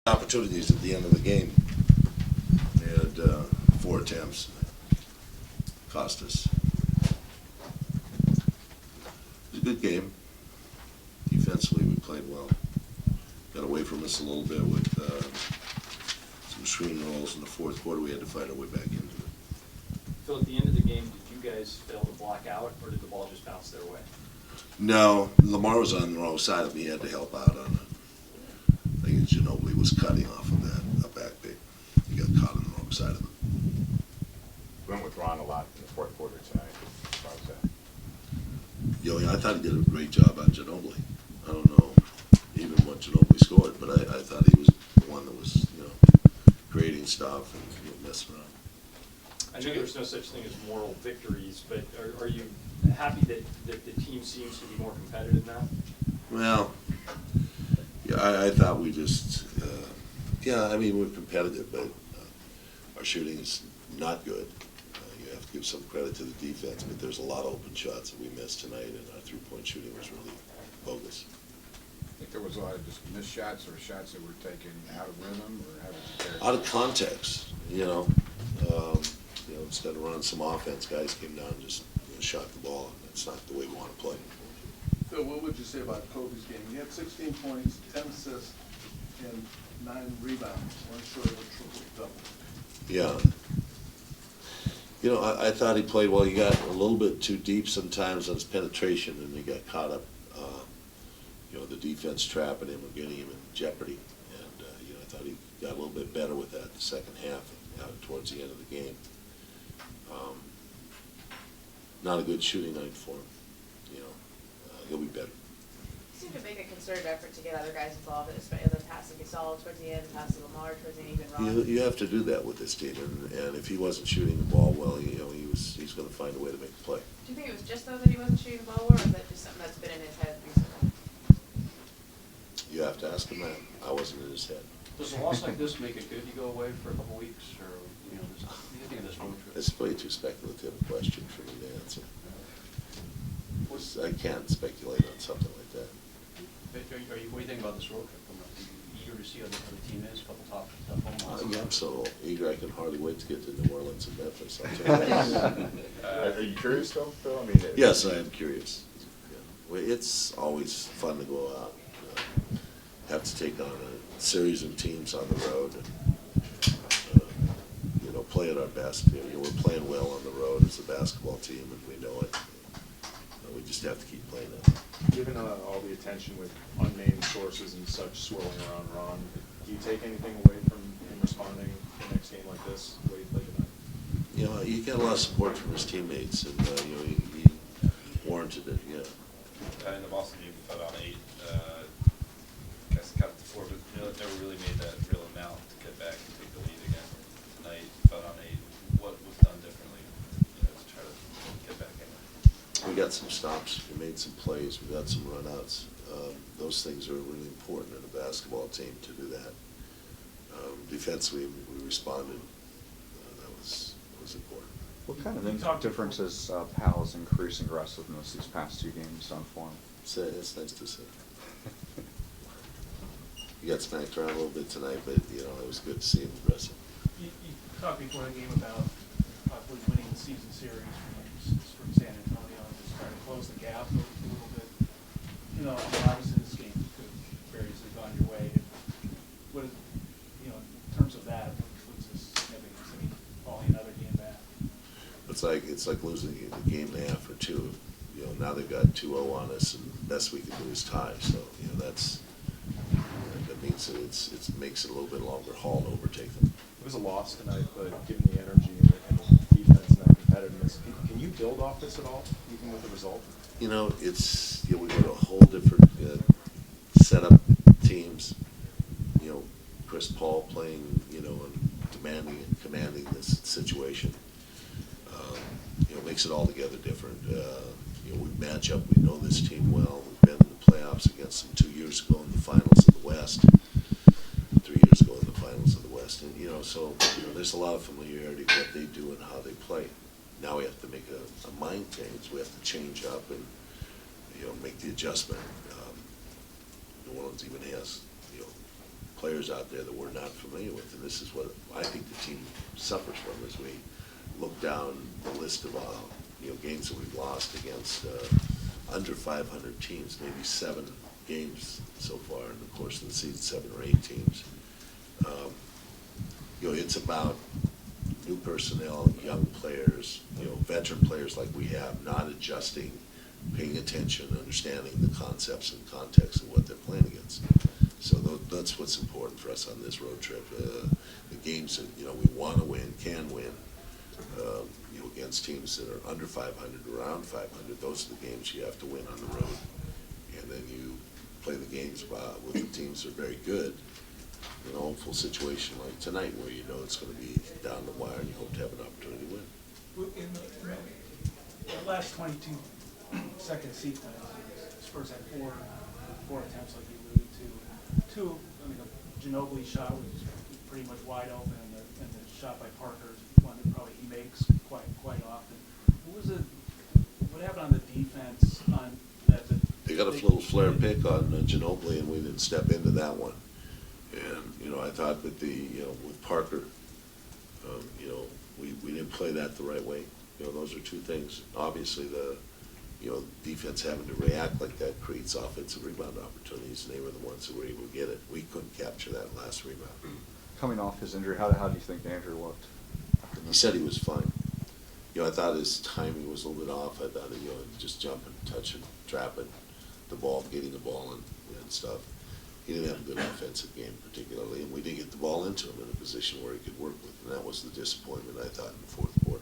opportunities at the end of the game. They had 4 attempts. Cost us. It was a good game. Defensively, we played well. Got away from us a little bit with some screen rolls in the fourth quarter. We had to fight our way back into it. Phil, at the end of the game, did you guys fail to block out, or did the ball just bounce their way? No, Lamar was on the wrong side of me. He had to help out on it. I think Ginobili was cutting off of that, a back pick. He got caught on the wrong side of him. Went with Ron a lot in the fourth quarter tonight. As far as that. I thought he did a great job on Ginobili. I don't know even what Ginobili scored, but I thought he was the one that was, creating stuff and messing around. I know there's no such thing as moral victories, but are you happy that the team seems to be more competitive now? Well, yeah, I thought we just, we're competitive, but our shooting is not good. You have to give some credit to the defense, but there's a lot of open shots that we missed tonight, and our three-point shooting was really bogus. I think there was a lot of just missed shots or shots that were taken out of rhythm, or how would you characterize? Out of context, instead of running some offense, guys came down and just shot the ball, and that's not the way we want to play. Phil, what would you say about Kobe's game? He had 16 points, 10 assists, and 9 rebounds, one short of a triple-double. Yeah. I thought he played well. He got a little bit too deep sometimes on his penetration, and he got caught up, the defense trapping him and getting him in jeopardy. And, I thought he got a little bit better with that the second half, towards the end of the game. Not a good shooting night for him. He'll be better. You seem to make a concerted effort to get other guys involved, especially the passing Gasol towards the end, the passing Lamar towards the end, even Ron. You have to do that with this team, and if he wasn't shooting the ball well, he's going to find a way to make a play. Do you think it was just though that he wasn't shooting the ball well, or is that just something that's been in his head recently? You have to ask him that. I wasn't in his head. Does a loss like this make it good to go away for a couple of weeks, or what do you think of this road trip? It's way too speculative a question for me to answer. I can't speculate on something like that. What do you think about this road trip? Are you eager to see how the team is, a couple tough home I'm so eager. I can hardly wait to get to New Orleans and Memphis. I'll tell you that. Are you curious though, Phil? Yes, I am curious. Well, it's always fun to go out. Have to take on a series of teams on the road and play at our best. We're playing well on the road as a basketball team, and we know it. We just have to keep playing it. Given all the attention with unnamed sources and such swirling around Ron, do you take anything away from him responding to the next game like this, the way he played tonight? He got a lot of support from his teammates, and he warranted it. Yeah. In the Boston game, we fell down 8. Guys got to 4, but never really made that real amount to get back and take the lead again. Tonight, we fell down 8. What was done differently, to try to get back in? We got some stops. We made some plays. We got some runouts. Those things are really important in a basketball team to do that. Defensively, we responded. That was important. What kind of difference is Powell's increasing aggressiveness these past 2 games on form? It's nice to see. He got smacked around a little bit tonight, but it was good to see him aggressive. You talked before the game about possibly winning the season series from San Antonio and just trying to close the gap a little bit. Obviously this game could have variously gone your way. What is, in terms of that, what's the significance? I mean, falling another game back. It's like losing a game and a half or 2. Now they've got 2-0 on us, and best we can do is tie. So that means that it makes it a little bit longer haul to overtake them. It was a loss tonight, but given the energy and the defense and that competitiveness, can you build off this at all, even with the result? It's we go to a whole different setup teams. Chris Paul playing, and commanding this situation. Makes it altogether different. We match up. We know this team well. We've been in the playoffs against them 2 years ago in the finals of the West. 3 years ago in the finals of the West, and there's a lot of familiarity with what they do and how they play. Now we have to make a mind change. We have to change up and make the adjustment. New Orleans even has players out there that we're not familiar with, and this is what I think the team suffers from as we look down the list of, games that we've lost against, under 500 teams, maybe 7 games so far in the course of the season, 7 or 8 teams. It's about new personnel, young players, veteran players like we have, not adjusting, paying attention, understanding the concepts and context of what they're playing against. So that's what's important for us on this road trip. The games that, we want to win, can win, against teams that are under 500, around 500, those are the games you have to win on the road. And then you play the games with the teams that are very good in a hopeful situation like tonight where you know it's going to be down the wire and you hope to have an opportunity to win. In the last 22 second sequence, Spurs had four attempts like you alluded to. 2, Ginobili shot was pretty much wide open, and the shot by Parker is one that probably he makes quite often. What happened on the defense on that? They got a little flare pick on Ginobili, and we didn't step into that one. And, I thought that with Parker, we didn't play that the right way. Those are 2 things. Obviously, the defense having to react like that creates offensive rebound opportunities, and they were the ones that were able to get it. We couldn't capture that last rebound. Coming off his injury, how do you think Andrew looked? He said he was fine. I thought his timing was a little bit off. I thought, just jumping, touching, trapping the ball, getting the ball and stuff. He didn't have a good offensive game particularly, and we didn't get the ball into him in a position where he could work with, and that was the disappointment, I thought, in the fourth quarter.